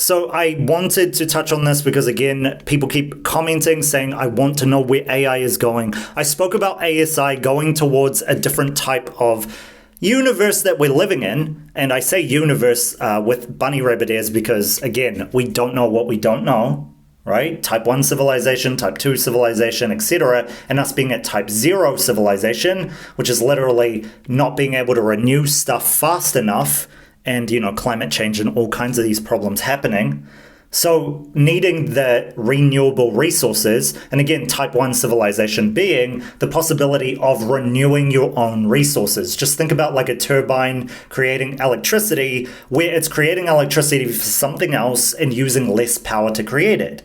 So I wanted to touch on this because, again, people keep commenting saying, I want to know where AI is going. I spoke about ASI going towards a different type of universe that we're living in. And I say universe with bunny rabbit ears because, again, we don't know what we don't know. Right? Type 1 civilization, type 2 civilization, etc. And us being at type 0 civilization, which is literally not being able to renew stuff fast enough and, climate change and all kinds of these problems happening. So needing the renewable resources, and again, type 1 civilization being the possibility of renewing your own resources. Just think about like a turbine creating electricity where it's creating electricity for something else and using less power to create it.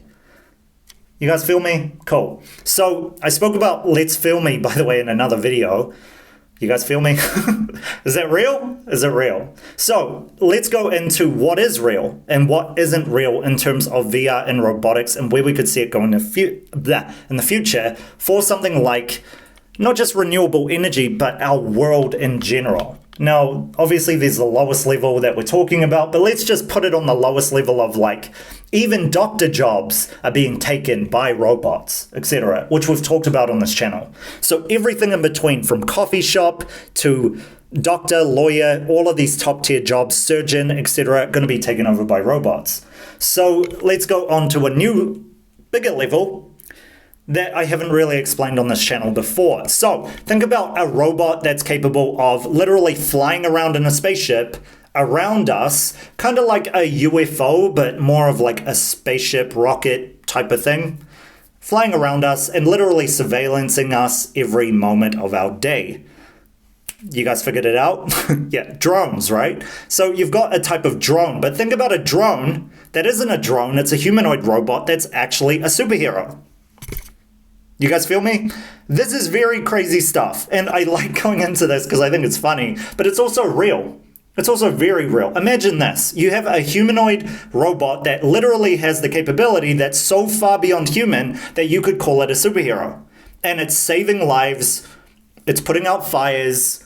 You guys feel me? Cool. So I spoke about Let's Feel Me, by the way, in another video. You guys feel me? Is that real? Is it real? So let's go into what is real and what isn't real in terms of VR and robotics and where we could see it going in the future for something like not just renewable energy, but our world in general. Now, obviously, there's the lowest level that we're talking about, but let's just put it on the lowest level of like even doctor jobs are being taken by robots, etc., which we've talked about on this channel. So everything in between, from coffee shop to doctor, lawyer, all of these top tier jobs, surgeon, etc., are going to be taken over by robots. So let's go on to a new, bigger level that I haven't really explained on this channel before. So think about a robot that's capable of literally flying around in a spaceship around us, kind of like a UFO, but more of like a spaceship rocket type of thing, flying around us and literally surveillancing us every moment of our day. You guys figured it out? Yeah, drones, right? So you've got a type of drone, but think about a drone that isn't a drone, it's a humanoid robot that's actually a superhero. You guys feel me? This is very crazy stuff, and I like going into this because I think it's funny, but it's also real. It's also very real. Imagine this. You have a humanoid robot that literally has the capability that's so far beyond human that you could call it a superhero. And it's saving lives, it's putting out fires,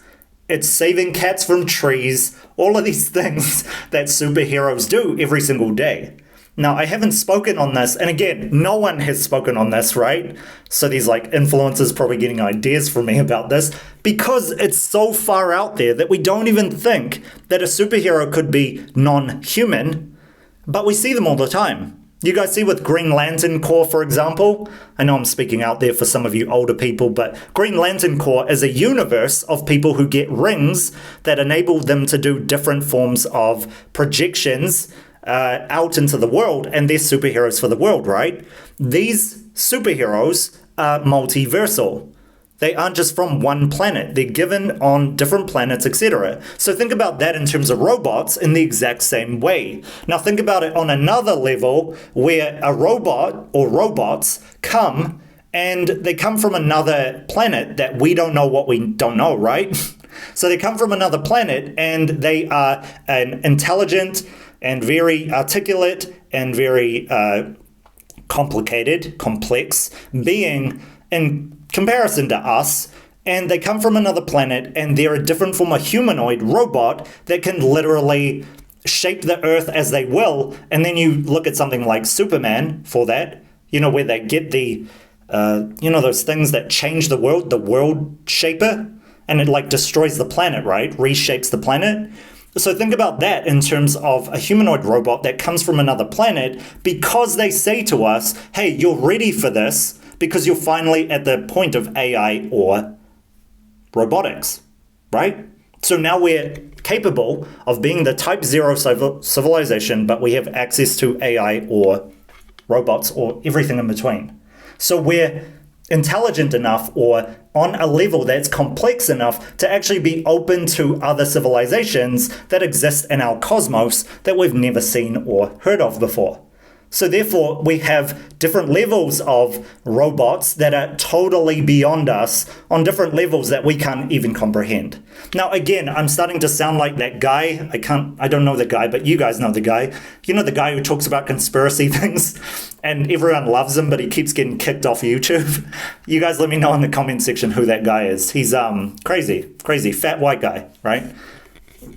it's saving cats from trees, all of these things that superheroes do every single day. Now, I haven't spoken on this, and again, no one has spoken on this, right? So these like influencers probably getting ideas from me about this because it's so far out there that we don't even think that a superhero could be non-human, but we see them all the time. You guys see with Green Lantern Corps, for example? I know I'm speaking out there for some of you older people, but Green Lantern Corps is a universe of people who get rings that enable them to do different forms of projections out into the world, and they're superheroes for the world, right? These superheroes are multiversal. They aren't just from one planet. They're given on different planets, etc. So think about that in terms of robots in the exact same way. Now think about it on another level where a robot or robots come and they come from another planet that we don't know what we don't know, right? So they come from another planet and they are an intelligent and very articulate and very complex being in comparison to us, and they come from another planet and they're a different form of humanoid robot that can literally shape the earth as they will. And then you look at something like Superman for that, where they get the those things that change the world shaper, and it like destroys the planet, right? Reshapes the planet. So think about that in terms of a humanoid robot that comes from another planet because they say to us, hey, you're ready for this because you're finally at the point of AI or robotics, right? So now we're capable of being the type 0 civilization, but we have access to AI or robots or everything in between. So we're intelligent enough or on a level that's complex enough to actually be open to other civilizations that exist in our cosmos that we've never seen or heard of before. So therefore, we have different levels of robots that are totally beyond us on different levels that we can't even comprehend. Now, again, I'm starting to sound like that guy. I don't know the guy, but you guys know the guy. You know the guy who talks about conspiracy things and everyone loves him, but he keeps getting kicked off YouTube. You guys let me know in the comment section who that guy is. He's crazy, fat white guy, right?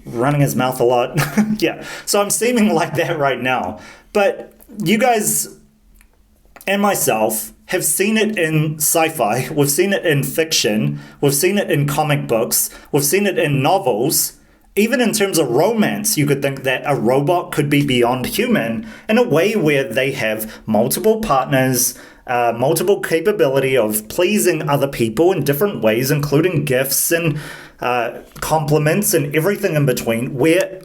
Running his mouth a lot. Yeah, so I'm seeming like that right now. But you guys and myself have seen it in sci-fi, we've seen it in fiction, we've seen it in comic books, we've seen it in novels. Even in terms of romance, you could think that a robot could be beyond human in a way where they have multiple partners, multiple capability of pleasing other people in different ways, including gifts and compliments and everything in between, where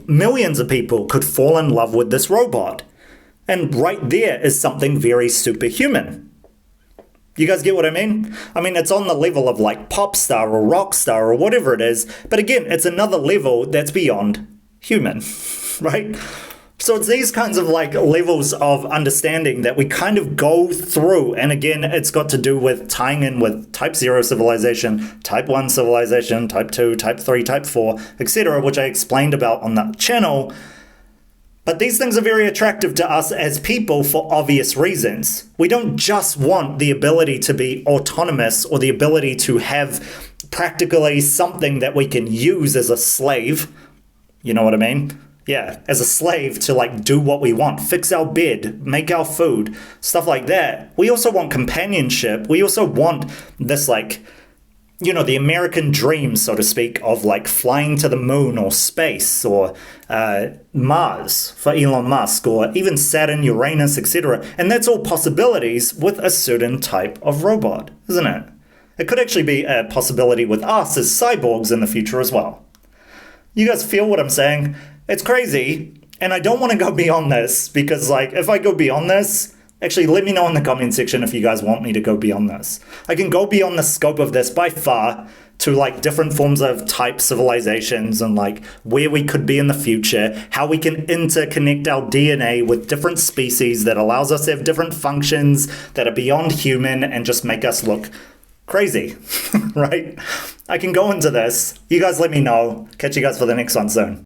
millions of people could fall in love with this robot. And right there is something very superhuman. You guys get what I mean? I mean, it's on the level of like pop star or rock star or whatever it is. But again, it's another level that's beyond human, right? So it's these kinds of like levels of understanding that we kind of go through. And again, it's got to do with tying in with type 0 civilization, type 1 civilization, type 2, type 3, type 4, etc., which I explained about on that channel. But these things are very attractive to us as people for obvious reasons. We don't just want the ability to be autonomous or the ability to have practically something that we can use as a slave. You know what I mean? Yeah, as a slave to like do what we want, fix our bed, make our food, stuff like that. We also want companionship. We also want this like, you know, the American dream, so to speak, of like flying to the moon or space or Mars for Elon Musk or even Saturn, Uranus, etc. And that's all possibilities with a certain type of robot, isn't it? It could actually be a possibility with us as cyborgs in the future as well. You guys feel what I'm saying? It's crazy. And I don't want to go beyond this because like if I go beyond this, actually, let me know in the comment section if you guys want me to go beyond this. I can go beyond the scope of this by far to like different forms of type civilizations and like where we could be in the future, how we can interconnect our DNA with different species that allows us to have different functions that are beyond human and just make us look crazy, right? I can go into this. You guys let me know. Catch you guys for the next one soon.